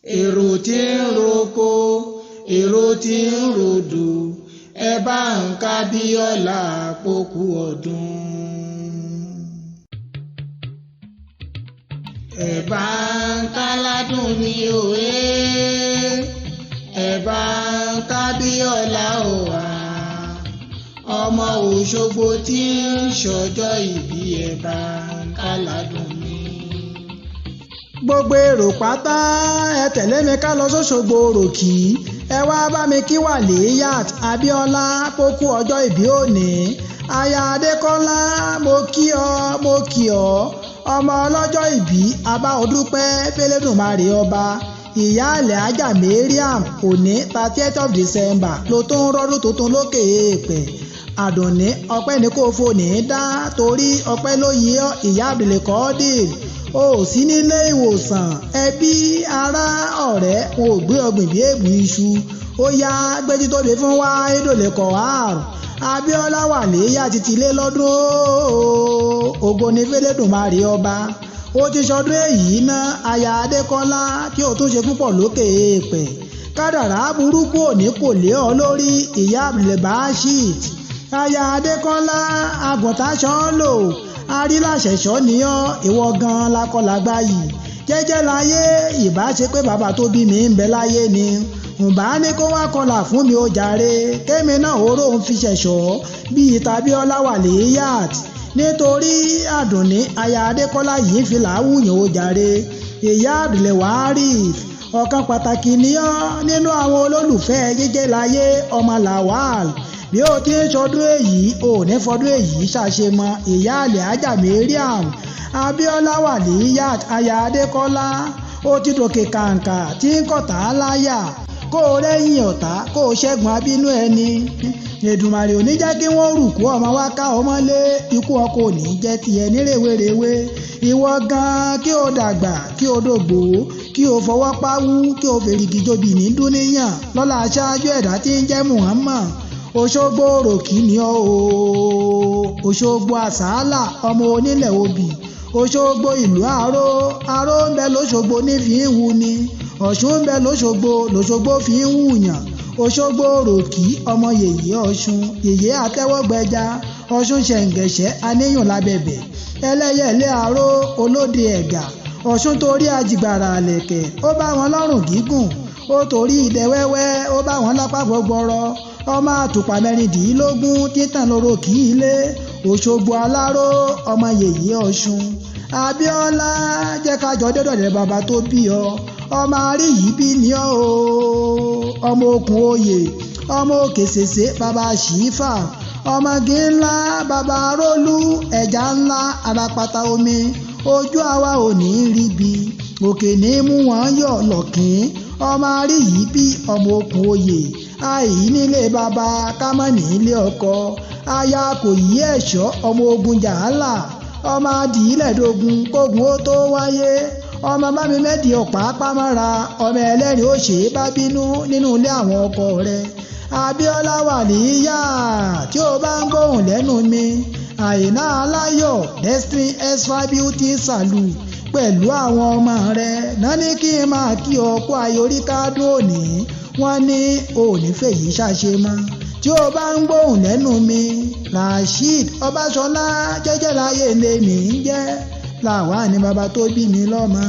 èrò tí ń roko èrò tí ń rodò ẹ bá ń kábíọ́lá pókú ọdún. ẹ bá ń káládùn ní òwe ẹ bá ń kábíọ́lá òwà ọmọ Òṣogbo tí ń ṣọjọ́ ìbí ẹ bá ń káládùn ní. gbogbo èrò pátá ẹ tẹ̀lé mi ká lọ sóṣogbo òròkì ẹ wá bá mi kí Wàlíyàt Abíọ́lá pókú ọjọ́ ìbí òní aya Adékọ́lá mo kí ọ ọmọ ọlọ́jọ́ ìbí abá ọdúpẹ́ fẹ́lẹ́dùnmarè ọba ìyá àlẹ́ ajá Mariam òní 30th of December ló tó ń rọ́dún tuntun lókè èèpẹ̀ àdùnní ọpẹ́ ní kò fò ní dá torí ọpẹ́ ló yí ọ ìyá Abdulkadir o sí nílé ìwòsàn ẹbí ará ọ̀rẹ́ wọn ò gbé ọgbìn bí ègbù iṣu ó yá gbẹ́jú tóbi fún wa ìdòlẹ́kọ̀ àrùn Abíọ́lá Wàlíyàt ti lé lọ́dún ògo ní fẹ́lẹ́dùnmarè ọba ó ti ṣọdún èyí ná aya Adékọ́lá kí o tún ṣe púpọ̀ lókè èèpẹ̀ kádàrá burúkú òní kò lé ọ lórí ìyá Abdulbashit aya Adékọ́lá àgùntàṣán lò arílàṣẹ̀ṣọ́ níyọ́ ìwọ gan lakọlágbá yìí jẹ́jẹ́ láyé ìbá ṣe pé bàbá tó bí mi ń bẹ láyé ni ǹbá ní kó wá kọlà fún mi ó jàre kémi náà oró ń fi ṣẹ̀ṣọ́ bíi tàbíọ́lá Wàlíyàt nítorí àdùnní aya Adékọ́lá yìí fi làáwùyàn ó jàre ìyá Abdulwarif ọ̀kan pàtàkì níyọ́ nínú àwọn olólùfẹ́ jẹ́jẹ́ láyé ọmọ Lawal bí ó ti ń ṣọdún èyí ò ní fọdún èyí ṣàṣemọ ìyá àlẹ́ ajá Mariam Abíọ́lá Wàlíyàt aya Adékọ́lá ó ti dòkè kàǹkà tí ń kọ̀tà láyà kó o rẹ́yìn ọ̀tá kó o ṣẹ́gun abínú ẹni Èdùmàrè ò ní jẹ́ kí wọ́n rùkú ọmọ wa ká ọmọlé ikú ọkọ ò ní jẹ́ tiẹ̀ ní rèwerèwe ìwọ gan kí o dàgbà kí o dògbò kí o fọwọ́ páwú kí o fèrègì jobi ní dúníyàn lọ́la aṣáájú ẹ̀dá tí ń jẹ́ Muhammad Òṣogbo òròkì ni ọ́ o Òṣogbo àsálà ọmọ onílẹ̀ obì Òṣogbo ìlú aró ń bẹ lóṣogbo ní fi ń wu ni Ọ̀ṣun ń bẹ lóṣogbo fi ń wùyàn Òṣogbo òròkì ọmọ yèyé Ọ̀ṣun yèyé àtẹ́wọ́gbẹja Ọ̀ṣun ṣẹ̀ǹgẹ̀ṣẹ̀ aníyàn lábẹ́bẹ̀ ẹlẹ́yẹlé aró olóde ẹ̀gà Ọ̀ṣun torí àjìgbàrà àlẹ̀kẹ̀ ó bá wọn lọ́rùn gígùn ó torí ìdẹ́wẹ́wẹ́ ó bá wọn lápá gbọgbọrọ ọmọ àtùpà mẹ́rìndínlógún títàn lóró kì í lé Òṣogbo aláró ọmọ yèyé Ọ̀ṣun Abíọ́lá jẹ́ ká jọ dẹ́dọ̀dẹ̀ bàbá tó bí ọ ọmọ arí yìí bí ní ọ o ọmọ okùn oyè ọmọ òkè ṣèṣe bàbá ṣìífà ọmọge ńlá bàbá rólú ẹja ńlá alápatà omi ojú àwa ò ní rí bi òkè ní mú wọn yọ lọ́kìn ọmọ arí yìí bí ọmọ okùn oyè àì nílé bàbá kámọ́ nílé ọkọ aya kò yí ẹ̀ṣọ́ ọmọ ogun jàálà ọmọ adìílẹ̀dógún kógun ó tó wáyé ọmọ bámi mẹ́dì ọ̀pá pámọ́ra ọmọ ẹlẹ́rìí ó ṣe é bá bínú nínú ilé àwọn ọkọ rẹ̀ Abíọ́lá Wàlíyàt tí ó bá ń gbóhùn lẹ́nu mi Àìná Aláyọ̀ Destiny Extra Beauty Salute pẹ̀lú àwọn ọmọ rẹ̀ náà ní kí n máa kí ọkọ ayorí kádùn òní wọ́n ní òní fèyí ṣàṣe mọ́ tí ó bá ń gbóhùn lẹ́nu mi Rasheed Ọbáṣọlá jẹ́jẹ́ láyé lèmi ń jẹ́ Làwá ní bàbá tó bí mi lọ́mọ.